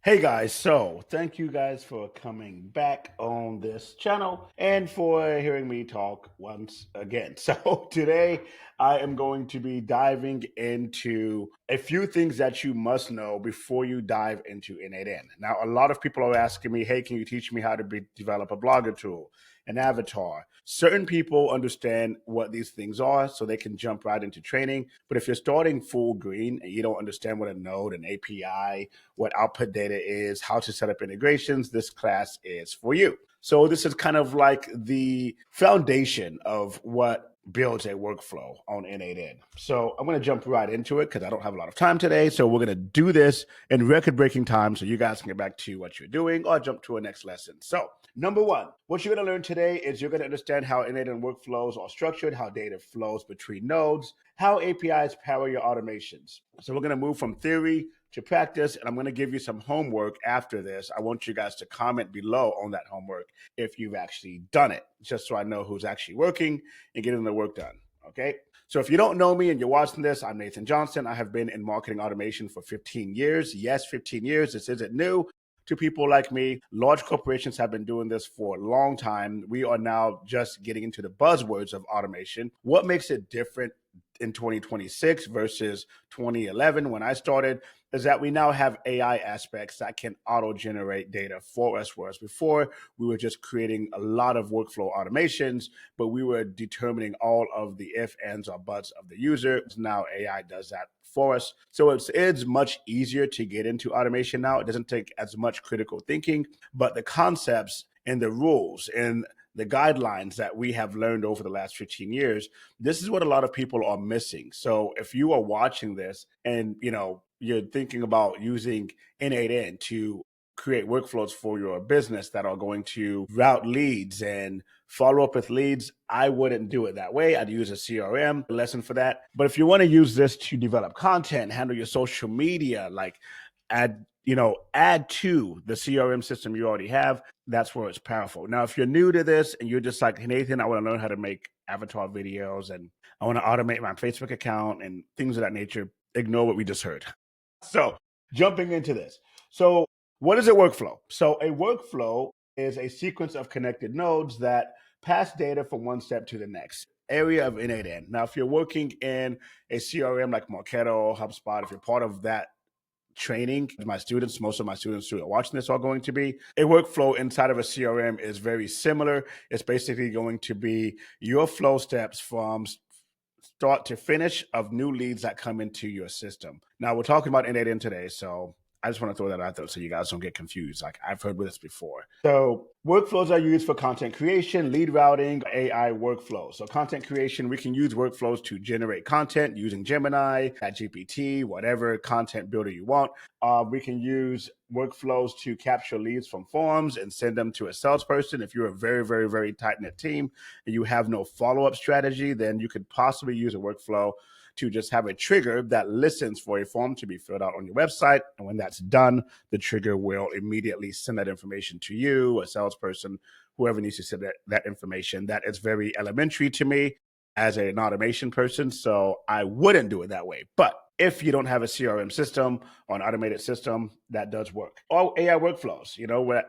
Hey guys, so thank you guys for coming back on this channel and for hearing me talk once again. So today I am going to be diving into a few things that you must know before you dive into n8n. Now, a lot of people are asking me, hey, can you teach me how to develop a blogger tool, an avatar? Certain people understand what these things are, so they can jump right into training. But if you're starting full green and you don't understand what a node, an API, what output data is, how to set up integrations, this class is for you. So this is kind of like the foundation of what builds a workflow on n8n. So I'm going to jump right into it because I don't have a lot of time today. So we're going to do this in record-breaking time so you guys can get back to what you're doing or jump to a next lesson. So number one, what you're going to learn today is you're going to understand how n8n workflows are structured, how data flows between nodes, how APIs power your automations. So we're going to move from theory to practice, and I'm going to give you some homework after this. I want you guys to comment below on that homework if you've actually done it, just so I know who's actually working and getting the work done. Okay. So if you don't know me and you're watching this, I'm Nathan Johnson. I have been in marketing automation for 15 years. Yes, 15 years. This isn't new to people like me. Large corporations have been doing this for a long time. We are now just getting into the buzzwords of automation. What makes it different in 2026 versus 2011 when I started is that we now have AI aspects that can auto-generate data for us, whereas before we were just creating a lot of workflow automations, but we were determining all of the if, ands, or buts of the user. Now AI does that for us. So it's much easier to get into automation now. It doesn't take as much critical thinking, but the concepts and the rules and the guidelines that we have learned over the last 15 years, this is what a lot of people are missing. So if you are watching this and you're thinking about using n8n to create workflows for your business that are going to route leads and follow up with leads, I wouldn't do it that way. I'd use a CRM lesson for that. But if you want to use this to develop content, handle your social media, like add to the CRM system you already have, that's where it's powerful. Now, if you're new to this and you're just like, hey, Nathan, I want to learn how to make avatar videos and I want to automate my Facebook account and things of that nature, ignore what we just heard. So jumping into this. So what is a workflow? So a workflow is a sequence of connected nodes that pass data from one step to the next area of n8n. Now, if you're working in a CRM like Marketo, HubSpot, if you're part of that training, most of my students who are watching this are going to be, a workflow inside of a CRM is very similar. It's basically going to be your flow steps from start to finish of new leads that come into your system. Now we're talking about n8n today, so I just want to throw that out there so you guys don't get confused. Like I've heard this before. So workflows are used for content creation, lead routing, AI workflows. So content creation, we can use workflows to generate content using Gemini, ChatGPT, whatever content builder you want. We can use workflows to capture leads from forums and send them to a salesperson. If you're a very, very, very tight-knit team and you have no follow-up strategy, then you could possibly use a workflow to just have a trigger that listens for a form to be filled out on your website. And when that's done, the trigger will immediately send that information to you, a salesperson, whoever needs to send that information. That is very elementary to me as an automation person, so I wouldn't do it that way. But if you don't have a CRM system or an automated system, that does work. Or AI workflows,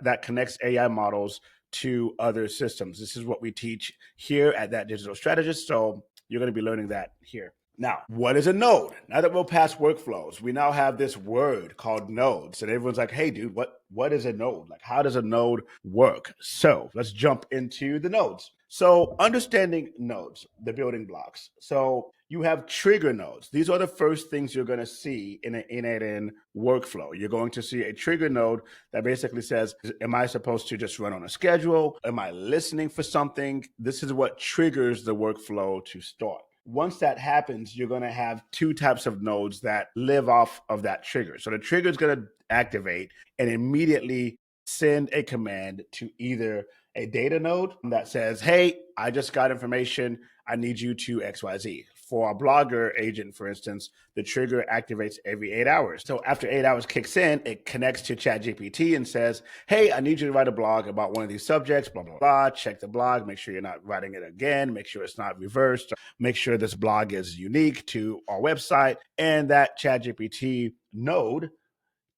that connects AI models to other systems. This is what we teach here at That Digital Strategist. So you're going to be learning that here. Now, what is a node? Now that we're past workflows, we now have this word called nodes. And everyone's like, hey, dude, what is a node? Like, how does a node work? So let's jump into the nodes. So understanding nodes, the building blocks. So you have trigger nodes. These are the first things you're going to see in an n8n workflow. You're going to see a trigger node that basically says, am I supposed to just run on a schedule? Am I listening for something? This is what triggers the workflow to start. Once that happens, you're going to have two types of nodes that live off of that trigger. So the trigger is going to activate and immediately send a command to either a data node that says, hey, I just got information. I need you to XYZ. For a blogger agent, for instance, the trigger activates every 8 hours. So after 8 hours kicks in, it connects to ChatGPT and says, hey, I need you to write a blog about one of these subjects, blah, blah, blah. Check the blog. Make sure you're not writing it again. Make sure it's not reversed. Make sure this blog is unique to our website. And that ChatGPT node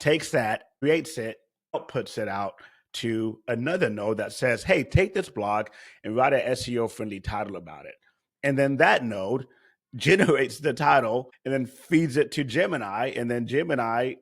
takes that, creates it, outputs it out to another node that says, hey, take this blog and write an SEO friendly title about it. And then that node generates the title and then feeds it to Gemini. And then Gemini,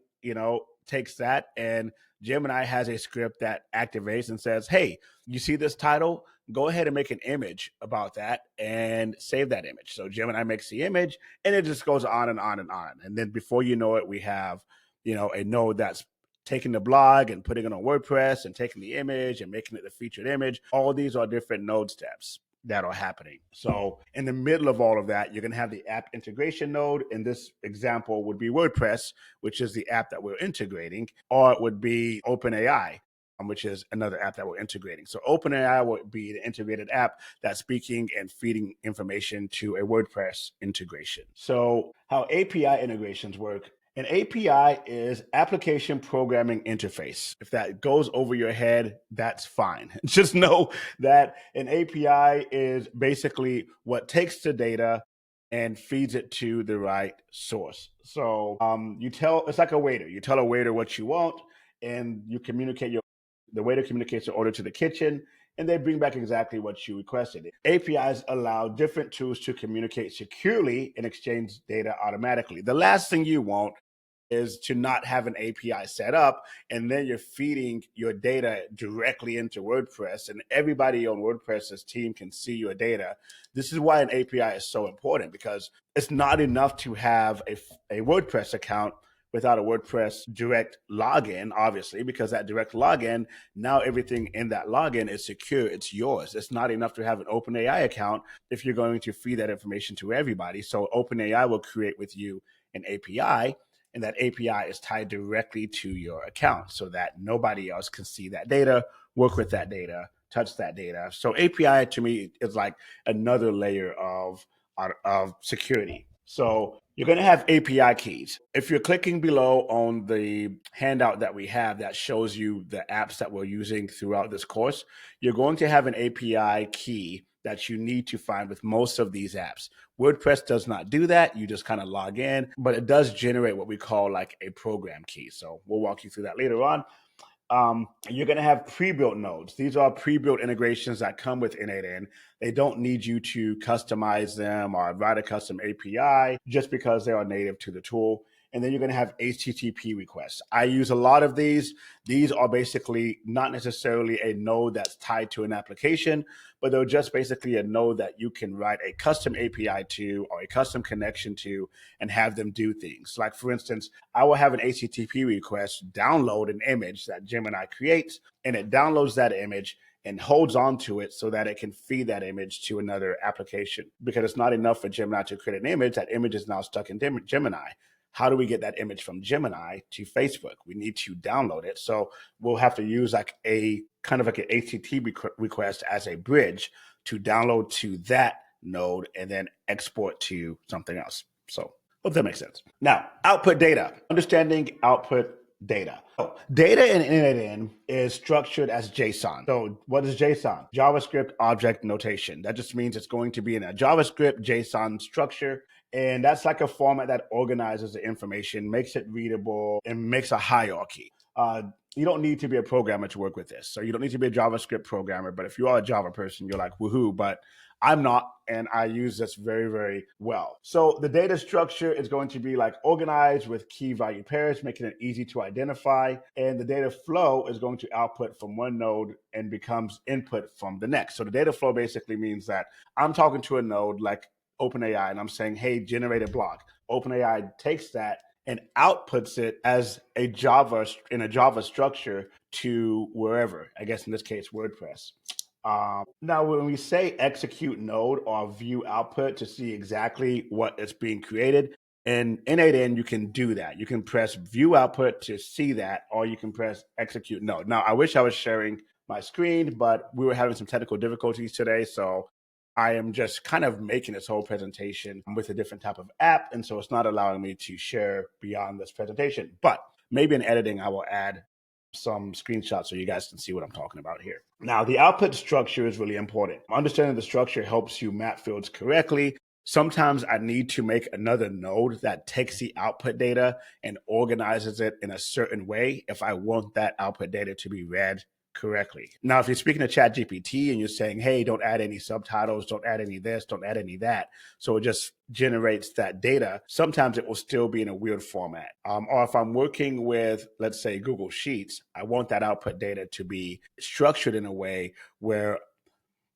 takes that, and Gemini has a script that activates and says, hey, you see this title? Go ahead and make an image about that and save that image. So Gemini makes the image, and it just goes on and on and on. And then before you know it, we have, a node that's taking the blog and putting it on WordPress and taking the image and making it the featured image. All these are different node steps that are happening. So in the middle of all of that, you're going to have the app integration node. In this example would be WordPress, which is the app that we're integrating, or it would be OpenAI, which is another app that we're integrating. So OpenAI would be the integrated app that's speaking and feeding information to a WordPress integration. So how API integrations work: an API is application programming interface. If that goes over your head, that's fine. Just know that an API is basically what takes the data and feeds it to the right source. So it's like a waiter. You tell a waiter what you want, and you communicate the waiter communicates your order to the kitchen, and they bring back exactly what you requested. APIs allow different tools to communicate securely and exchange data automatically. The last thing you want is to not have an API set up, and then you're feeding your data directly into WordPress, and everybody on WordPress's team can see your data. This is why an API is so important, because it's not enough to have a WordPress account without a WordPress direct login, obviously, because that direct login, now everything in that login is secure. It's yours. It's not enough to have an OpenAI account if you're going to feed that information to everybody. So OpenAI will create with you an API, and that API is tied directly to your account so that nobody else can see that data, work with that data, touch that data. So API to me is like another layer of security. So you're going to have API keys. If you're clicking below on the handout that we have that shows you the apps that we're using throughout this course, you're going to have an API key that you need to find with most of these apps. WordPress does not do that. You just kind of log in, but it does generate what we call like a program key. So we'll walk you through that later on. You're going to have pre-built nodes. These are pre-built integrations that come with n8n. They don't need you to customize them or write a custom API just because they are native to the tool. And then you're going to have HTTP requests. I use a lot of these. These are basically not necessarily a node that's tied to an application, but they're just basically a node that you can write a custom API to or a custom connection to and have them do things. Like, for instance, I will have an HTTP request download an image that Gemini creates, and it downloads that image and holds on to it so that it can feed that image to another application. Because it's not enough for Gemini to create an image. That image is now stuck in Gemini. How do we get that image from Gemini to Facebook? We need to download it. So we'll have to use like a kind of like an HTTP request as a bridge to download to that node and then export to something else. So hope that makes sense. Now, output data, understanding output data. So data in n8n is structured as JSON. So what is JSON? JavaScript object notation. That just means it's going to be in a JavaScript JSON structure. And that's like a format that organizes the information, makes it readable, and makes a hierarchy. You don't need to be a programmer to work with this. So you don't need to be a JavaScript programmer. But if you are a Java person, you're like, woohoo. But I'm not, and I use this very, very well. So the data structure is going to be like organized with key value pairs, making it easy to identify. And the data flow is going to output from one node and becomes input from the next. So the data flow basically means that I'm talking to a node like OpenAI, and I'm saying, hey, generate a blog. OpenAI takes that and outputs it as a Java structure to wherever, I guess in this case, WordPress. Now, when we say execute node or view output to see exactly what is being created, in n8n, you can do that. You can press view output to see that, or you can press execute node. Now, I wish I was sharing my screen, but we were having some technical difficulties today, so I am just kind of making this whole presentation with a different type of app, and so it's not allowing me to share beyond this presentation. But maybe in editing, I will add some screenshots so you guys can see what I'm talking about here. Now, the output structure is really important. Understanding the structure helps you map fields correctly sometimes I need to make another node that takes the output data and organizes it in a certain way if I want that output data to be read correctly. Now, if you're speaking to ChatGPT and you're saying, hey, don't add any subtitles, don't add any this, don't add any that, so it just generates that data, sometimes it will still be in a weird format. Or if I'm working with, let's say, Google Sheets, I want that output data to be structured in a way where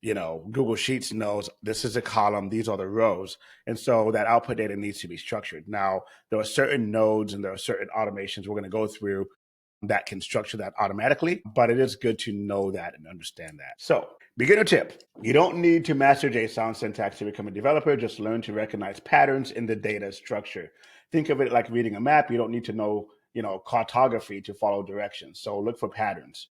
Google Sheets knows this is a column, these are the rows. And so that output data needs to be structured. Now, there are certain nodes and there are certain automations we're going to go through that can structure that automatically, but it is good to know that and understand that. So, beginner tip, you don't need to master JSON syntax to become a developer, just learn to recognize patterns in the data structure. Think of it like reading a map. You don't need to know, cartography to follow directions. So look for patterns.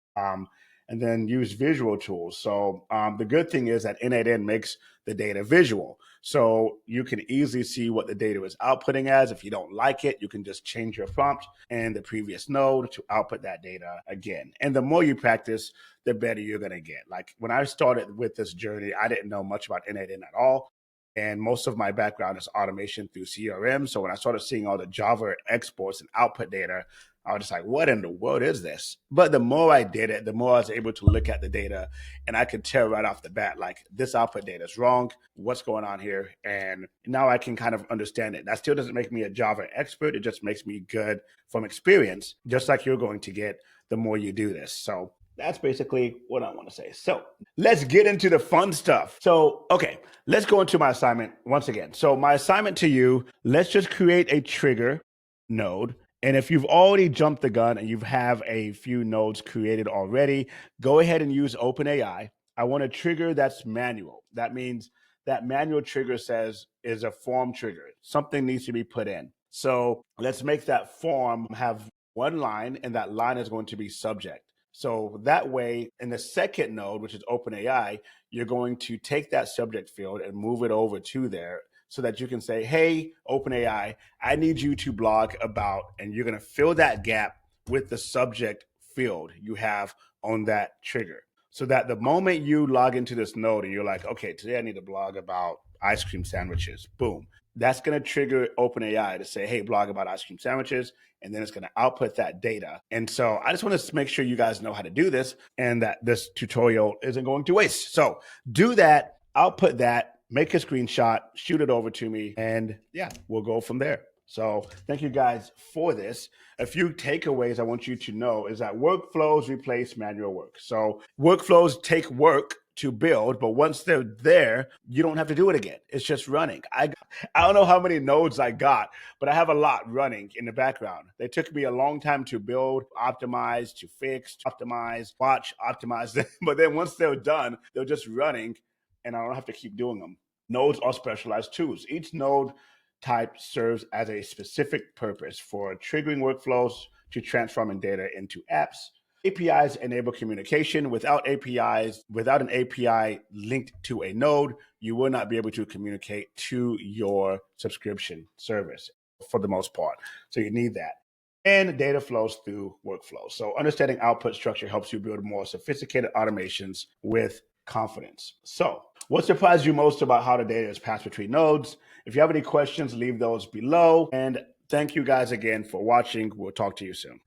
And then use visual tools. So the good thing is that n8n makes the data visual. So you can easily see what the data is outputting as. If you don't like it, you can just change your prompt and the previous node to output that data again. And the more you practice, the better you're going to get. Like when I started with this journey, I didn't know much about n8n at all. And most of my background is automation through CRM. So when I started seeing all the Java exports and output data, I was just like, what in the world is this? But the more I did it, the more I was able to look at the data and I could tell right off the bat, like this output data is wrong. What's going on here? And now I can kind of understand it. That still doesn't make me a Java expert. It just makes me good from experience, just like you're going to get the more you do this. So that's basically what I want to say. So let's get into the fun stuff. So, okay, let's go into my assignment once again. So my assignment to you, let's just create a trigger node. And if you've already jumped the gun and you have a few nodes created already, go ahead and use OpenAI. I want a trigger that's manual. That means that manual trigger says is a form trigger. Something needs to be put in. So let's make that form have one line, and that line is going to be subject. So that way, in the second node, which is OpenAI, you're going to take that subject field and move it over to there so that you can say, hey, OpenAI, I need you to blog about, and you're going to fill that gap with the subject field you have on that trigger. So that the moment you log into this node and you're like, okay, today I need to blog about ice cream sandwiches, boom. That's going to trigger OpenAI to say, hey, blog about ice cream sandwiches. And then it's going to output that data. And so I just want to make sure you guys know how to do this and that this tutorial isn't going to waste. So do that, output that, make a screenshot, shoot it over to me, and yeah, we'll go from there. So thank you guys for this. A few takeaways I want you to know is that workflows replace manual work. So workflows take work to build, but once they're there, you don't have to do it again. It's just running. I don't know how many nodes I got, but I have a lot running in the background. They took me a long time to build, optimize, to fix, to optimize, watch, optimize them. But then once they're done, they're just running and I don't have to keep doing them. Nodes are specialized tools. Each node type serves as a specific purpose for triggering workflows to transforming data into apps. APIs enable communication. Without APIs, without an API linked to a node, you will not be able to communicate to your subscription service for the most part. So you need that. And data flows through workflows. So understanding output structure helps you build more sophisticated automations with confidence. So what surprised you most about how the data is passed between nodes? If you have any questions, leave those below. And thank you guys again for watching. We'll talk to you soon.